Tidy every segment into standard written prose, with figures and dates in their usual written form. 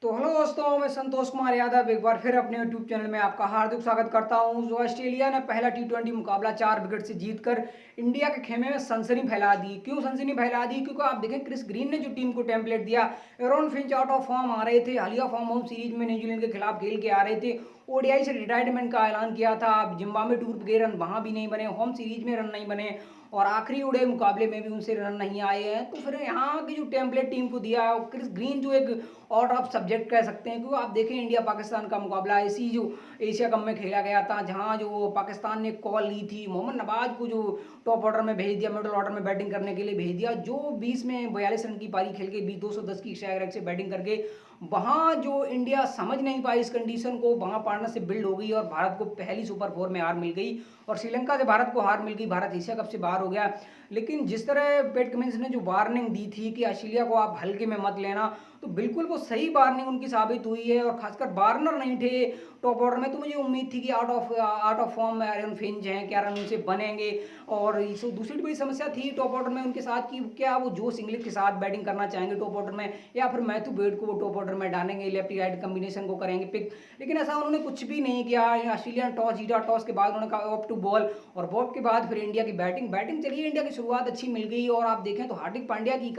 तो हेलो दोस्तों, मैं संतोष कुमार यादव एक बार फिर अपने यूट्यूब चैनल में आपका हार्दिक स्वागत करता हूं। जो ऑस्ट्रेलिया ने पहला टी20 मुकाबला 4 विकेट से जीतकर इंडिया के खेमे में सनसनी फैला दी। क्यों सनसनी फैला दी? क्योंकि आप देखें, क्रिस ग्रीन ने जो टीम को टेम्पलेट दिया, Aaron Finch out of form आ रहे थे, हालिया फॉर्म होम सीरीज में न्यूजीलैंड के खिलाफ खेल के आ रहे थे, ओडीआई से रिटायरमेंट का ऐलान किया था। जिम्बाब्वे टूर पे गए, रन वहां भी नहीं बने, होम सीरीज में रन नहीं बने और आखिरी उड़े मुकाबले में भी उनसे रन नहीं आए हैं। तो फिर यहाँ की जो टेम्पलेट टीम को दिया, क्रिस ग्रीन जो एक आउट ऑफ सब्जेक्ट कह सकते हैं, क्योंकि आप देखें इंडिया पाकिस्तान का मुकाबला इसी जो एशिया कप में खेला गया था, जहां जो पाकिस्तान ने कॉल ली थी, मोहम्मद नवाज को जो टॉप ऑर्डर में भेज दिया, मिडिल ऑर्डर में बैटिंग करने के लिए भेज दिया, जो 20 में 42 रन की पारी खेल के 210 की स्ट्राइक रेट से बैटिंग करके वहां जो इंडिया समझ नहीं पाई इस कंडीशन को, वहां पार्टनरशिप बिल्ड हो गई और भारत को पहली सुपर 4 में हार मिल गई और श्रीलंका से भारत को हार मिल गई, भारत एशिया कप से बाहर हो गया। लेकिन जिस तरह पैट कमिंस ने जो वार्निंग दी थी कि ऑस्ट्रेलिया को आप हल्के में मत लेना, तो बिल्कुल वो सही वार्निंग उनकी साबित हुई है। और खासकर वार्नर नहीं थे टॉप ऑर्डर में, तो मुझे उम्मीद थी कि out of form Aaron Finch हैं, क्या रन उनसे बनेंगे। और दूसरी बड़ी समस्या थी टॉप ऑर्डर में उनके साथ कि क्या वो जो सिंगलेट के साथ बैटिंग करना चाहेंगे टॉप ऑर्डर में, या फिर मैथ्यू बेड को वो टॉप ऑर्डर में डालेंगे, लेफ्ट राइट कम्बिनेशन को करेंगे पिक। लेकिन ऐसा उन्होंने कुछ भी नहीं किया। ऑस्ट्रेलिया ने टॉस जीता, टॉस के बाद उन्होंने कहा ऑफ टू बॉल, और बॉल के बाद फिर इंडिया की बैटिंग चलिए, इंडिया की शुरुआत अच्छी मिल गई। और आप देखें तो हार्दिक पांड्या की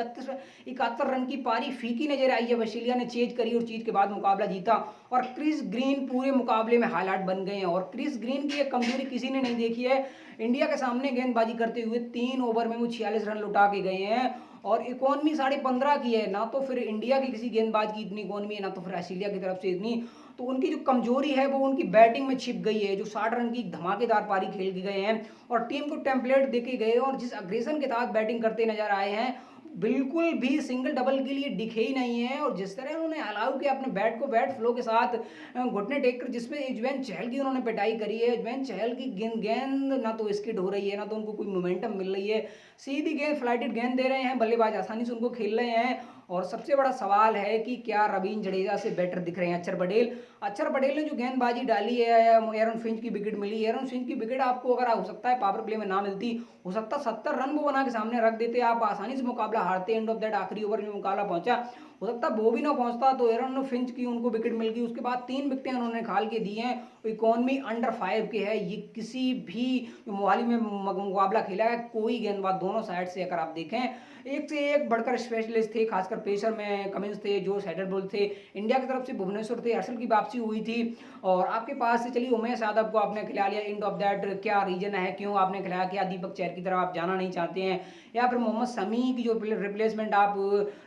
71 रन की पारी फीकी नजर आई है। ऑस्ट्रेलिया ने चेज करी और चीज के बाद मुकाबला जीता और क्रिस ग्रीन पूरे मुकाबले में हाईलाइट बन गए हैं। और क्रिस ग्रीन की एक कमजोरी किसी ने नहीं देखी है। इंडिया के सामने गेंदबाजी करते हुए 3 ओवर में वो 46 रन लुटा के गए हैं और इकोनॉमी 15.5 की है। ना तो फिर इंडिया की किसी गेंदबाज की इतनी इकोनॉमी है, ना तो फिर ऑस्ट्रेलिया की तरफ से इतनी। तो उनकी जो कमजोरी है वो उनकी बैटिंग में छिप गई है, जो 60 रन की धमाकेदार पारी खेल के गए हैं और टीम को टेम्पलेट देके गए और जिस अग्रेशन के साथ बैटिंग करते नजर आए हैं, बिल्कुल भी सिंगल डबल के लिए दिखे ही नहीं है। और जिस तरह उन्होंने अलाउ किया अपने बैट को बैट फ्लो के साथ घुटने टेक कर, जिसमें युजवेंद्र चहल की उन्होंने पिटाई करी है। युजवेंद्र चहल की गेंद ना तो स्किड हो रही है, ना तो उनको कोई मोमेंटम मिल रही है, सीधी गेंद फ्लाइटेड गेंद दे रहे हैं, बल्लेबाज आसानी से उनको खेल रहे हैं। और सबसे बड़ा सवाल है कि क्या रवींद्र जडेजा से बेटर दिख रहे हैं अक्षर पटेल ने जो गेंदबाजी डाली है, एरन फिंच की विकेट मिली, एरन फिंच की विकेट आपको अगर हो सकता है पावर प्ले में ना मिलती, हो सकता 70 रन वो बना के सामने रख देते, आप आसानी से मुकाबला हारते। एंड ऑफ दैट आखिरी ओवर में मुकाबला पहुंचा, हो सकता वो भी ना पहुंचता, तो एरन फिंच की उनको विकेट मिल गई। उसके बाद 3 विकेटें उन्होंने खाल के दी हैं। इकोनॉमी अंडर 5 के है। ये किसी भी मोहाली में मुकाबला खेला है, कोई गेंदबाज दोनों साइड से अगर आप देखें, एक से एक बढ़कर स्पेशलिस्ट थे। खासकर पेसर में कमिंस थे, जो सैटरबोल थे, इंडिया की तरफ से भुवनेश्वर थे, हर्षल की वापसी हुई थी। और आपके पास से चलिए उमेश यादव को आपने खिला लिया। एंड ऑफ दैट क्या रीजन है, क्यों आपने खिलाया? क्या दीपक चहर की तरफ आप जाना नहीं चाहते हैं, या फिर मोहम्मद शमी की जो रिप्लेसमेंट आप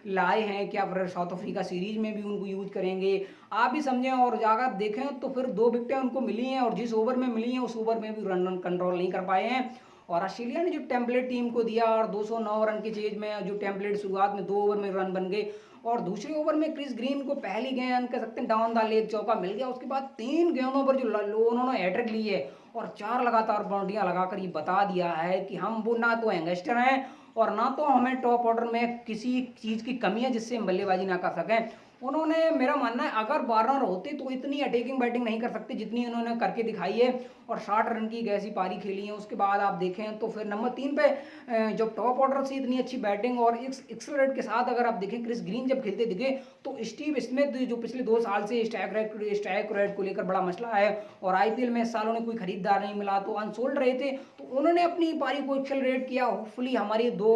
लाए हैं, क्या फिर साउथ अफ्रीका सीरीज में भी उनको यूज करेंगे? आप भी समझें। और अगर देखें तो फिर 2 विकेटें उनको मिली हैं और जिस ओवर में मिली हैं उस ओवर में भी रन कंट्रोल नहीं कर पाए हैं। और ऑस्ट्रेलिया ने जो टेम्पलेट टीम को दिया और 209 रन की चेज में जो टेम्पलेट शुरुआत में 2 ओवर में रन बन गए और दूसरे ओवर में क्रिस ग्रीन को पहली गेंद कह सकते हैं डाउन द लेग चौका मिल गया। उसके बाद 3 गेंदों पर जो उन्होंने हैट्रिक ली है और 4 लगातार बाउंड्रियां लगाकर ये बता दिया है कि हम वो ना तो यंगस्टर हैं और ना तो हमें टॉप ऑर्डर में किसी चीज़ की कमी है जिससे हम बल्लेबाजी ना कर सकें। उन्होंने, मेरा मानना है, अगर वार्नर होते तो इतनी अटैकिंग बैटिंग नहीं कर सकते जितनी उन्होंने करके दिखाई है और 60 रन की ऐसी पारी खेली है। उसके बाद आप देखें तो फिर नंबर 3 पे जब टॉप ऑर्डर से इतनी अच्छी बैटिंग और एक्सेलरेट के साथ अगर आप देखें, क्रिस ग्रीन जब खेलते दिखे तो स्टीव स्मिथ जो पिछले 2 साल से स्ट्राइक रेट को लेकर बड़ा मसला है और आईपीएल में इस साल उन्हें कोई खरीदार नहीं मिला, तो अनसोल्ड रहे थे, तो उन्होंने अपनी पारी को एक्सेलरेट किया। होपफुली हमारे 2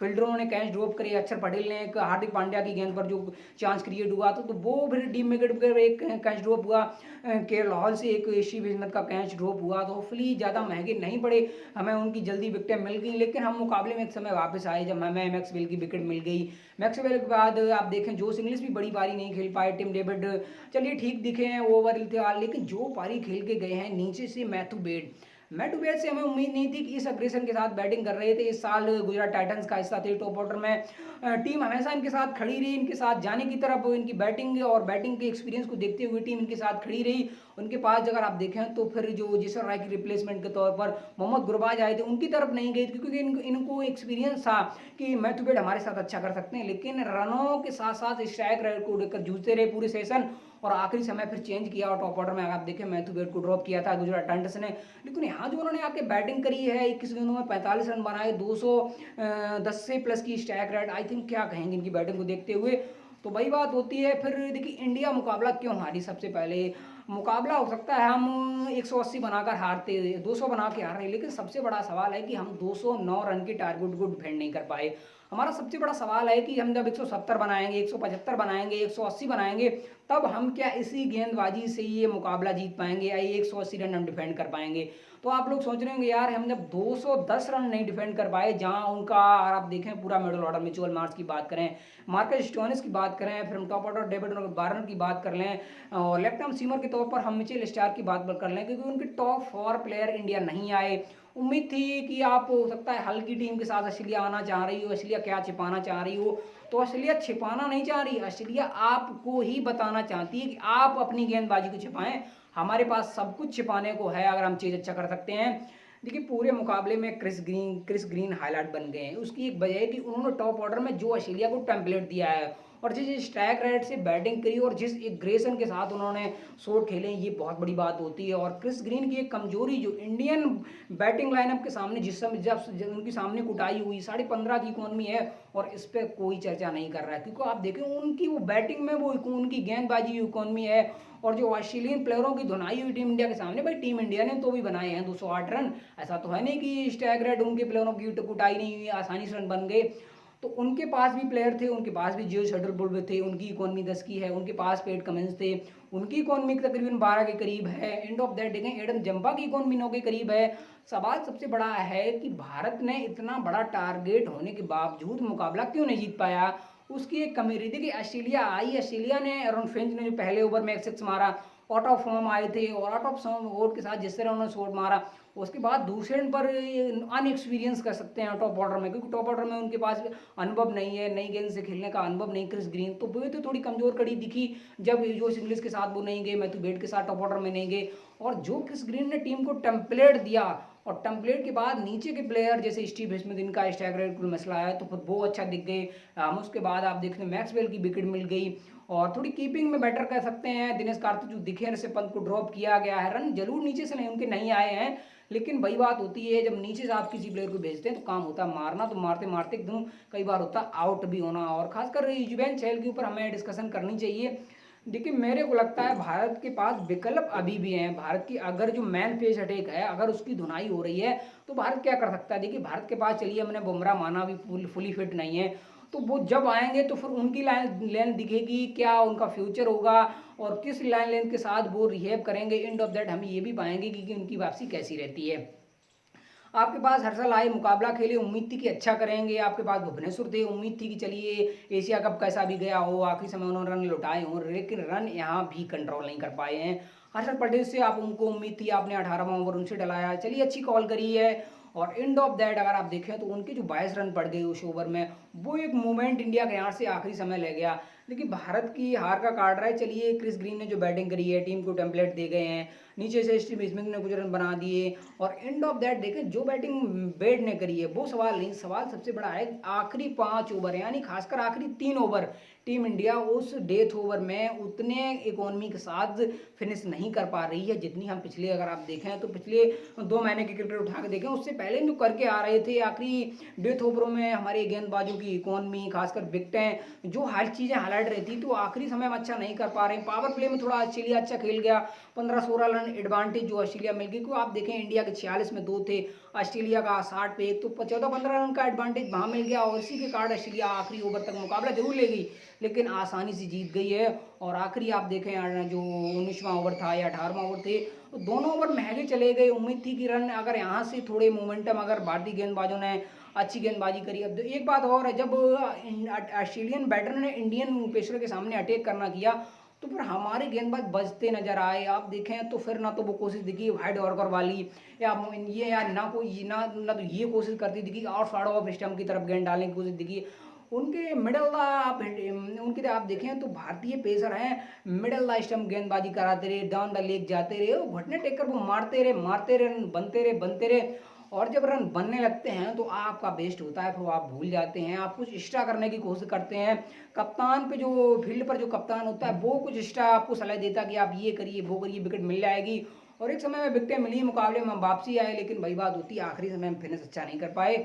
फील्डरों ने कैच ड्रॉप करे, अक्षर पटेल ने एक हार्दिक पांड्या की गेंद पर जो चांस क्रिएट हुआ तो वो फिर टीम में एक कैच ड्रॉप हुआ, के लाहौल से एक स्टीव स्मिथ का कैच ड्रॉप हुआ। तो होपफुली ज़्यादा महंगे नहीं पड़े, हमें उनकी जल्दी विकेटें मिल गई। लेकिन हम मुकाबले में एक समय वापस आए जब हमें मैक्सवेल की विकेट मिल गई। मैक्सवेल के बाद आप देखें जोश इंग्लिश भी बड़ी पारी नहीं खेल पाए, टिम डेविड चलिए ठीक दिखे हैं ओवर थे, लेकिन जो पारी खेल के गए हैं नीचे से मैथ्यू बेड से हमें उम्मीद नहीं थी कि इस अग्रेशन के साथ बैटिंग कर रहे थे। इस साल गुजरात टाइटंस का हिस्सा थे टॉप ऑर्डर में, टीम हमेशा इनके साथ खड़ी रही, इनके साथ जाने की तरफ, इनकी बैटिंग और बैटिंग के एक्सपीरियंस को देखते हुए टीम इनके साथ खड़ी रही। उनके पास अगर आप देखें तो फिर जो जिसर राय की रिप्लेसमेंट के तौर पर मोहम्मद गुरबाज आए थे, उनकी तरफ नहीं गई क्योंकि इनको एक्सपीरियंस था कि मैथ्यू बेड हमारे साथ अच्छा कर सकते हैं। लेकिन रनों के साथ साथ स्ट्राइक रेट को लेकर जूझते रहे पूरे सेशन और आखिरी समय फिर चेंज किया और टॉप ऑर्डर में आप देखें मैथ्यू बेड को ड्रॉप किया था गुजरात टाइटंस ने। लेकिन यहाँ जो उन्होंने आके बैटिंग करी है, 21 गेंदों में 45 रन बनाए, 210 से प्लस की स्ट्राइक रेट, आई थिंक क्या कहेंगे इनकी बैटिंग को देखते हुए। तो वही बात होती है। फिर देखिए इंडिया मुकाबला क्यों हारी, सबसे पहले मुकाबला हो सकता है हम 180 बनाकर हारते, 200 बना के हार रहे हैं, लेकिन सबसे बड़ा सवाल है कि हम 209 रन की टारगेट को डिफेंड नहीं कर पाए। हमारा सबसे बड़ा सवाल है कि हम जब 170 बनाएंगे, 175 बनाएंगे, 180 बनाएंगे, तब हम क्या इसी गेंदबाजी से ये मुकाबला जीत पाएंगे या ये 180 रन हम डिफेंड कर पाएंगे। तो आप लोग सोच रहे होंगे यार हम जब 210 रन नहीं डिफेंड कर पाए, जहां उनका अगर आप देखें पूरा मिडल ऑर्डर, मिचुअल मार्च की बात करें, मार्कस स्टोइनिस की बात करें, फिर हम टॉप ऑर्डर डेविड वार्नर की बात कर लें, और लेफ्ट आर्म सीमर के तौर पर हम मिचेल स्टार्क की बात कर लें, क्योंकि उनके टॉप 4 प्लेयर इंडिया नहीं आए। उम्मीद थी कि आप हो सकता है हल्की टीम के साथ ऑस्ट्रेलिया आना चाह रही हो, ऑस्ट्रेलिया क्या छिपाना चाह रही हो, तो ऑस्ट्रेलिया छिपाना नहीं चाह रही, ऑस्ट्रेलिया आपको ही बताना चाहती है कि आप अपनी गेंदबाजी को छिपाएं, हमारे पास सब कुछ छिपाने को है अगर हम चीज़ अच्छा कर सकते हैं। देखिए पूरे मुकाबले में क्रिस ग्रीन हाईलाइट बन गए हैं। उसकी एक वजह है कि उन्होंने टॉप ऑर्डर में जो ऑस्ट्रेलिया को टेम्पलेट दिया है और जिस स्ट्राइक रेट से बैटिंग करी और जिस एग्रेशन के साथ उन्होंने शॉट खेले, ये बहुत बड़ी बात होती है। और क्रिस ग्रीन की एक कमजोरी जो इंडियन बैटिंग लाइनअप के सामने जिस समय जब उनकी सामने कुटाई हुई, 15.5 की इकोनॉमी है और इस पर कोई चर्चा नहीं कर रहा है, क्योंकि आप देखें उनकी वो बैटिंग में वो उनकी गेंदबाजी इकोनॉमी है। और जो ऑस्ट्रेलियन प्लेयरों की धुनाई हुई टीम इंडिया के सामने, भाई टीम इंडिया ने तो भी बनाए हैं 208 रन, ऐसा तो है नहीं कि स्ट्राइक रेट उनके प्लेयरों की कुटाई नहीं हुई, आसानी से रन बन गए। तो उनके पास भी प्लेयर थे, उनके पास भी जियो शटलबुल थे, उनकी इकोनॉमी 10 की है, उनके पास पेट कमिंस थे, उनकी इकोनॉमी तकरीबन 12 के करीब है। एंड ऑफ दैट देखें एडम जंपा की इकोनॉमी 9 के करीब है। सवाल सबसे बड़ा है कि भारत ने इतना बड़ा टारगेट होने के बावजूद मुकाबला क्यों नहीं जीत पाया। उसकी एक कमी रही थी कि ऑस्ट्रेलिया आई, ऑस्ट्रेलिया ने एरन फिंच ने जो पहले ओवर में एक सिक्स मारा, आउट ऑफ फॉर्म आए थे और आउट ऑफ वोट के साथ जिस तरह उन्होंने शॉट मारा, उसके बाद दूसरे रन पर अनएक्सपीरियंस कर सकते हैं टॉप ऑर्डर में, क्योंकि टॉप ऑर्डर में उनके पास अनुभव नहीं है, नई गेंद से खेलने का अनुभव नहीं। क्रिस ग्रीन तो वो तो थोड़ी कमजोर कड़ी दिखी जब जो इंग्लिश के साथ वो नहीं गए, मैथ्यू बेट के साथ टॉप ऑर्डर में नहीं गए। और जो क्रिस ग्रीन ने टीम को टेम्पलेट दिया, और टेम्पलेट के बाद नीचे के प्लेयर जैसे स्टीव स्मिथ, इनका स्ट्राइक रेट कुल मसला है, तो फिर वो अच्छा दिख गए। उसके बाद आप देखते हैं मैक्सवेल की विकेट मिल गई, और थोड़ी कीपिंग में बेटर कह सकते हैं। दिनेश कार्तिक जो दिखे, ऋषभ पंत को ड्रॉप किया गया है, रन जरूर नीचे से नहीं उनके नहीं आए हैं, लेकिन वही बात होती है जब नीचे से आप किसी प्लेयर को भेजते हैं तो काम होता है मारना, तो मारते मारते एकदम कई बार होता है आउट भी होना। और खासकर युजवेंद्र चहल के ऊपर हमें डिस्कशन करनी चाहिए। देखिए मेरे को लगता है भारत के पास विकल्प अभी भी हैं। भारत की अगर जो मैन पेस अटैक है, अगर उसकी धुनाई हो रही है तो भारत क्या कर सकता है। देखिए भारत के पास, चलिए हमने बुमराह माना भी फुली फिट नहीं है, तो वो जब आएंगे तो फिर उनकी लाइन लेंथ दिखेगी, क्या उनका फ्यूचर होगा और किस लाइन लेंथ के साथ वो रिहेव करेंगे। एंड ऑफ दैट हम ये भी पाएंगे कि उनकी वापसी कैसी रहती है। आपके पास हर्षल आए, मुकाबला खेले, उम्मीद थी कि अच्छा करेंगे। आपके पास भुवनेश्वर थे, उम्मीद थी कि चलिए एशिया कप कैसा भी गया हो, आखिरी समय उन्होंने रन लौटाए हों, लेकिन रन यहाँ भी कंट्रोल नहीं कर पाए हैं। हर्षल पटेल से आप उनको उम्मीद थी, आपने 18वां ओवर उनसे डलाया, चलिए अच्छी कॉल करी है। और एंड ऑफ दैट अगर आप देखें तो उनके जो 22 रन पड़ गए उस ओवर में, वो एक मूवमेंट इंडिया के यहाँ से आखिरी समय ले गया। देखिए भारत की हार का कार्ड रहा है। चलिए क्रिस ग्रीन ने जो बैटिंग करी है, टीम को टेम्पलेट दे गए हैं, नीचे से स्टीव स्मिथ ने कुछ रन बना दिए, और एंड ऑफ दैट देखें जो बैटिंग बेड ने करी है वो सवाल नहीं, सवाल सबसे बड़ा है आखिरी 5 ओवर, यानी खासकर आखिरी 3 ओवर टीम इंडिया उस डेथ ओवर में उतने इकोनॉमी के साथ फिनिश नहीं कर पा रही है जितनी हम पिछले, अगर आप देखें तो पिछले 2 महीने की क्रिकेट उठा के देखें, उससे पहले जो करके आ रहे थे। आखिरी डेथ ओवरों में हमारे गेंदबाजों की इकोनॉमी, खासकर विकेटें, जो हर चीज़ें हाईलाइट रहती, तो आखिरी समय में अच्छा नहीं कर पा रहे हैं। पावर प्ले में थोड़ा ऑस्ट्रेलिया अच्छा खेल गया, 15-16 रन एडवांटेज जो ऑस्ट्रेलिया मिल गई, क्योंकि आप देखें इंडिया के 46 में 2 थे, ऑस्ट्रेलिया का 60 पे 1, तो 14-15 रन का एडवांटेज वहाँ मिल गया, और इसी के कारण ऑस्ट्रेलिया आखिरी ओवर तक मुकाबला जरूर ले गई, लेकिन आसानी से जीत गई है। और आखिरी आप देखें जो 19वां ओवर था या 18वां ओवर थे, तो दोनों ओवर महंगे चले गए। उम्मीद थी कि रन अगर यहाँ से थोड़े मोमेंटम, अगर भारतीय गेंदबाजों ने अच्छी गेंदबाजी करी। अब एक बात और है, जब ऑस्ट्रेलियन बैटर ने इंडियन पेसर के सामने अटैक करना किया तो फिर हमारे गेंदबाज बजते नजर आए। आप देखें तो फिर ना तो वो कोशिश दिखी वाइड ऑर्कर वाली, या ये या ना कोई ना तो ये कोशिश करती दिखी और साइड ऑफ स्टंप की तरफ गेंद डालने की कोशिश दिखी। उनके मिडल आप उनके आप देखें तो भारतीय पेसर हैं, मिडल द स्टंप गेंदबाजी कराते रहे, डाउन द लेग जाते रहे, वो घुटने टेक कर वो मारते रहे, रन बनते रहे। और जब रन बनने लगते हैं तो आपका बेस्ट होता है, फिर आप भूल जाते हैं, आप कुछ एक्स्ट्रा करने की कोशिश करते हैं। कप्तान पे जो फील्ड पर जो कप्तान होता है वो कुछ एक्स्ट्रा आपको सलाह देता है कि आप ये करिए वो करिए, विकेट मिल जाएगी। और एक समय में विकेटें मिली, मुकाबले में वापसी आए, लेकिन वही बात होती है आखिरी समय में फिनिश अच्छा नहीं कर पाए।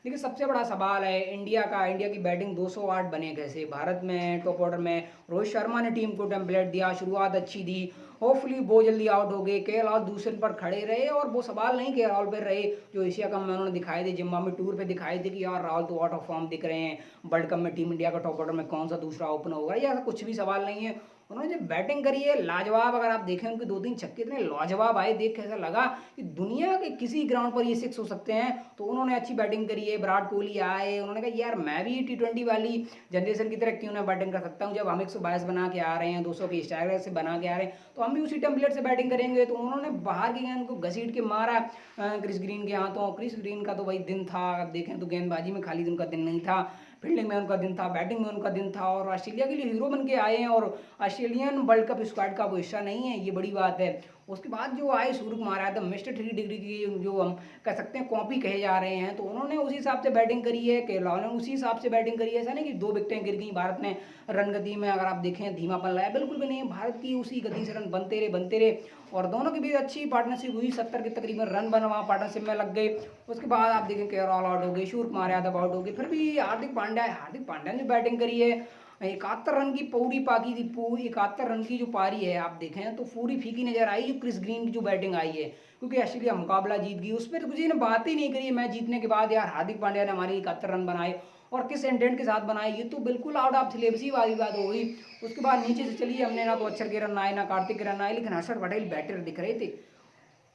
देखिए सबसे बड़ा सवाल है इंडिया की बैटिंग 208 बने कैसे। भारत में टॉप ऑर्डर में रोहित शर्मा ने टीम को टेम्पलेट दिया, शुरुआत अच्छी दी, होपफुली बहुत जल्दी आउट हो गए। के राहुल दूसरे पर खड़े रहे और वो सवाल नहीं के राहुल पर रहे जो एशिया कप में उन्होंने दिखाए थे, जिम्बाब्वे टूर पे दिखाए थे कि यार राहुल तो आउट ऑफ फॉर्म दिख रहे हैं, वर्ल्ड कप में टीम इंडिया का टॉप ऑर्डर में कौन सा दूसरा ओपन होगा, या ऐसा कुछ भी सवाल नहीं है। उन्होंने जब बैटिंग करी है लाजवाब, अगर आप देखें उनके 2-3 छक्के इतने लाजवाब आए, देख के ऐसा लगा कि दुनिया के किसी ग्राउंड पर ये 6 हो सकते हैं। तो उन्होंने अच्छी बैटिंग करी है। विराट कोहली आए, उन्होंने कहा यार मैं भी T20 वाली जनरेशन की तरह क्यों ना बैटिंग कर सकता हूँ, जब हम 122 बना के आ रहे हैं, 200 की स्ट्राइक से बना के आ रहे हैं, तो हम भी उसी टेम्पलेट से बैटिंग करेंगे। तो उन्होंने बाहर की गेंद को घसीट के मारा क्रिस ग्रीन के हाथों। क्रिस ग्रीन का तो वही दिन था, अब देखें तो गेंदबाजी में खाली उनका दिन नहीं था, फील्डिंग में उनका दिन था, बैटिंग में उनका दिन था, और ऑस्ट्रेलिया के लिए हीरो बन के आए हैं और ऑस्ट्रेलियन वर्ल्ड कप स्क्वाड का वो हिस्सा नहीं है, ये बड़ी बात है। उसके बाद जो आए सूर्य कुमार यादव, मिस्टर 3 डिग्री की जो हम कह सकते हैं कॉपी कहे जा रहे हैं, तो उन्होंने उसी हिसाब से बैटिंग करी है। के राहुल ने उसी हिसाब से बैटिंग करी है। ऐसा नहीं कि 2 विकेटें गिर गई, भारत ने रन गति में अगर आप देखें धीमापन लाया, बिल्कुल भी नहीं। भारत की उसी गति से रन बनते रहे और दोनों के बीच अच्छी पार्टनरशिप हुई। 70 के तकरीबन रन बना वहाँ पार्टनरशिप में लग गए। उसके बाद आप देखें के राहुल आउट हो गए, सूर्य कुमार यादव आउट हो गए, फिर भी हार्दिक पांड्या ने बैटिंग करी है। 71 रन की पूरी पाकी थी, पूरी 71 रन की जो पारी है आप देखें तो पूरी फीकी नजर आई जो क्रिस ग्रीन की जो बैटिंग आई है, क्योंकि ऑस्ट्रेलिया मुकाबला जीत गई। उस पर तो किसी ने बात ही नहीं करी है मैच जीतने के बाद, यार हार्दिक पांड्या ने हमारे 71 रन बनाए और किस इंटेंट के साथ बनाए, ये तो बिल्कुल आउट ऑफ सिलेबस ही वाली बात हो गई। उसके बाद नीचे से चलिए, हमने ना तो अक्षर के रन आए ना कार्तिक के रन आए, लेकिन हर्षद पटेल बैटर दिख रहे थे।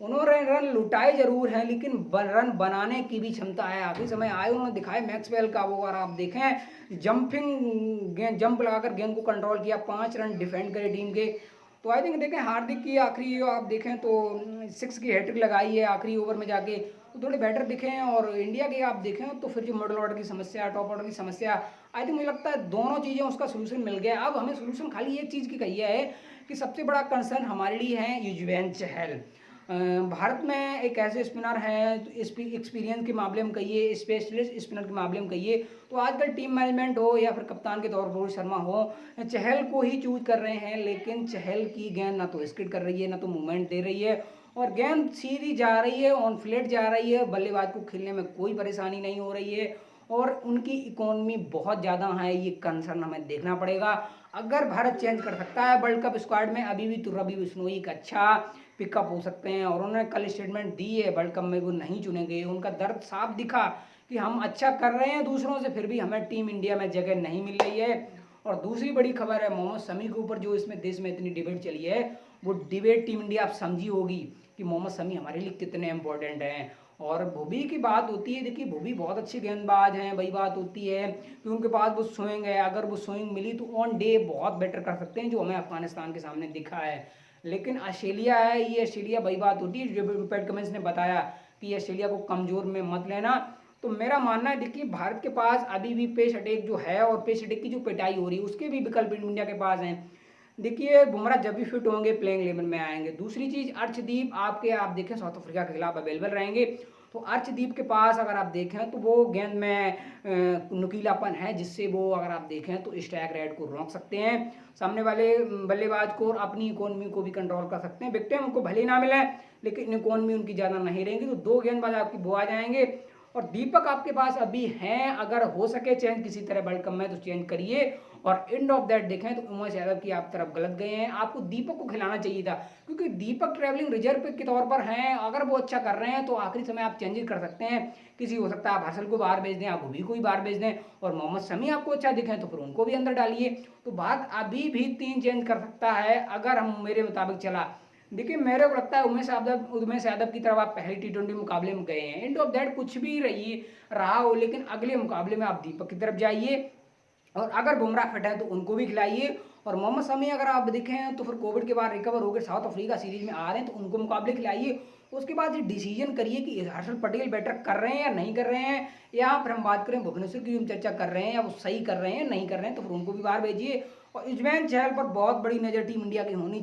उन्होंने रन लुटाए जरूर हैं, लेकिन रन बनाने की भी क्षमता है। आखिरी समय आए उन्होंने दिखाया मैक्सवेल का, वो अगर आप देखें जंपिंग गेंद, जंप लगाकर गेंद को कंट्रोल किया, 5 रन डिफेंड करे टीम के। तो आई थिंक देखें हार्दिक की आखिरी आप देखें तो 6 की हैट्रिक लगाई है आखिरी ओवर में जाके, तो थोड़े बेटर दिखे हैं। और इंडिया के आप देखें तो फिर जो मिडल ऑर्डर की समस्या, टॉप ऑर्डर की समस्या, आई थिंक मुझे लगता है दोनों चीज़ें उसका सोल्यूशन मिल गया। अब हमें सोल्यूशन खाली एक चीज़ की कही है कि सबसे बड़ा कंसर्न हमारे लिए है युजवेंद्र चहल। भारत में एक ऐसे स्पिनर हैं तो एक्सपीरियंस के मामले में कहिए, स्पेशलिस्ट स्पिनर के मामले में कहिए, तो आजकल टीम मैनेजमेंट हो या फिर कप्तान के तौर पर रोहित शर्मा हो, चहल को ही चूज कर रहे हैं। लेकिन चहल की गेंद ना तो स्किड कर रही है, ना तो मूवमेंट दे रही है, और गेंद सीधी जा रही है, ऑन फ्लेट जा रही है, बल्लेबाज को खेलने में कोई परेशानी नहीं हो रही है, और उनकी इकोनॉमी बहुत ज़्यादा है। ये कंसर्न हमें देखना पड़ेगा। अगर भारत चेंज कर सकता है वर्ल्ड कप स्क्वाड में, अभी भी तो रवि बिश्नोई एक अच्छा पिकअप हो सकते हैं, और उन्होंने कल स्टेटमेंट दी है वर्ल्ड कप में वो नहीं चुने गए। उनका दर्द साफ दिखा कि हम अच्छा कर रहे हैं दूसरों से, फिर भी हमें टीम इंडिया में जगह नहीं मिल रही है। और दूसरी बड़ी खबर है मोहम्मद शमी के ऊपर, जो इसमें देश में इतनी डिबेट चली है, वो डिबेट टीम इंडिया आप समझी होगी कि मोहम्मद शमी हमारे लिए कितने इंपॉर्टेंट हैं। और भुवी की बात होती है, देखिए भुवी बहुत अच्छे गेंदबाज हैं, वही बात होती है कि उनके पास वो स्विंग है, अगर वो स्विंग मिली तो ऑन डे बहुत बेटर कर सकते हैं, जो हमें अफगानिस्तान के सामने दिखा है। लेकिन ऑस्ट्रेलिया है, ये ऑस्ट्रेलिया वही बात होती है जो पैट कमिंस ने बताया कि ऑस्ट्रेलिया को कमजोर में मत लेना। तो मेरा मानना है देखिए भारत के पास अभी भी पेस अटैक जो है, और पेस अटैक की जो पिटाई हो रही है उसके भी विकल्प इंडिया के पास हैं। देखिए बुमराह जब भी फिट होंगे प्लेइंग 11 में आएंगे। दूसरी चीज़ अर्शदीप आपके, आप देखें साउथ अफ्रीका के खिलाफ अवेलेबल रहेंगे, तो अर्शदीप के पास अगर आप देखें तो वो गेंद में नुकीलापन है, जिससे वो अगर आप देखें तो स्ट्राइक रेट को रोक सकते हैं, सामने वाले बल्लेबाज को, और अपनी इकोनॉमी को भी कंट्रोल कर सकते हैं। विकेटें उनको भले ना मिले, लेकिन इकोनॉमी उनकी ज़्यादा नहीं रहेंगी, तो 2 गेंदबाज आपकी वो आ जाएंगे। और दीपक आपके पास अभी हैं, अगर हो सके चेंज किसी तरह वर्ल्ड कप में तो चेंज करिए। और एंड ऑफ दैट देखें तो उमेश यादव की आप तरफ गलत गए हैं, आपको दीपक को खिलाना चाहिए था, क्योंकि दीपक ट्रैवलिंग रिजर्व के तौर पर हैं। अगर वो अच्छा कर रहे हैं तो आखिरी समय आप चेंजेस कर सकते हैं, किसी हो सकता है आप हर्षल को बाहर भेज दें, आप भुवी को भी बाहर भेज दें, और मोहम्मद शमी आपको अच्छा दिखें तो फिर उनको भी अंदर डालिए। तो बात अभी भी 3 चेंज कर सकता है अगर हम मेरे मुताबिक चला। देखिए मेरे को लगता है उमेश यादव की तरफ आप पहले T20 मुकाबले में गए हैं, एंड ऑफ दैट कुछ भी रहा हो, लेकिन अगले मुकाबले में आप दीपक की तरफ जाइए, और अगर बुमराह फिट है तो उनको भी खिलाइए। और मोहम्मद शमी अगर आप देखें तो फिर कोविड के बाद रिकवर होकर साउथ अफ्रीका सीरीज में आ रहे हैं, तो उनको मुकाबले खिलाइए। उसके बाद ये डिसीजन करिए कि हर्षल पटेल बेटर कर रहे हैं या नहीं कर रहे हैं, या फिर हम बात करें भुवनेश्वर की हम चर्चा कर रहे हैं, या वो सही कर रहे हैं नहीं कर रहे हैं, तो फिर उनको भी बाहर भेजिए। और युजवेंद्र चहल पर बहुत बड़ी नज़र टीम इंडिया की होनी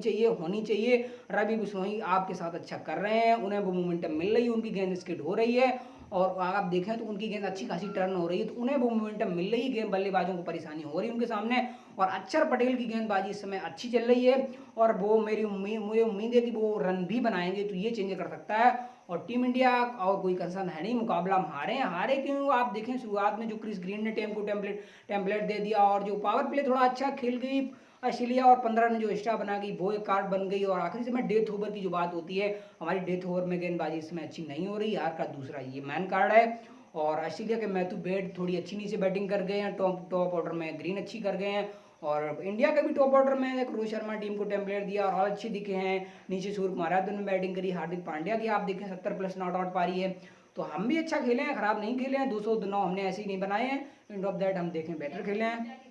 चाहिए। रवि बिश्नोई आपके साथ अच्छा कर रहे हैं, उन्हें वो मोमेंटम मिल रही है, उनकी गेंद स्किड हो रही है, और आप देखें तो उनकी गेंद अच्छी खासी टर्न हो रही है, तो उन्हें वो मोमेंटम मिल रही है, गेंद बल्लेबाजों को परेशानी हो रही है उनके सामने। और अक्षर पटेल की गेंदबाजी इस समय अच्छी चल रही है, और वो मुझे उम्मीद है कि वो रन भी बनाएंगे, तो ये चेंज कर सकता है। और टीम इंडिया और कोई कंसर्न है नहीं, मुकाबला हम हारे हैं। हारे क्यों, आप देखें शुरुआत में जो क्रिस ग्रीन ने टीम को टेम्पलेट दे दिया और जो पावर प्ले थोड़ा अच्छा खेल गई ऑस्ट्रेलिया और 15 रन जो एक्स्ट्रा बना गई वो एक कार्ड बन गई। और आखिरी समय डेथ ओवर की जो बात होती है, हमारी डेथ ओवर में गेंदबाजी इस समय अच्छी नहीं हो रही, हार का दूसरा ये मैन कार्ड है। और ऑस्ट्रेलिया के मैथ्यू बेड थोड़ी अच्छी नीचे बैटिंग कर गए हैं, टॉप ऑर्डर में ग्रीन अच्छी कर गए हैं। और इंडिया के भी टॉप ऑर्डर में रोहित शर्मा टीम को टेम्पलेट दिया और ऑल अच्छे दिखे हैं। नीचे सूर्य कुमार यादव ने बैटिंग करी, हार्दिक पांड्या की आप देखें 70+ नॉट आउट पारी है। तो हम भी अच्छा खेले हैं, खराब नहीं खेले हैं, 209 हमने ऐसे ही नहीं बनाए हैं। एंड ऑफ दैट हम देखें बेटर खेले हैं।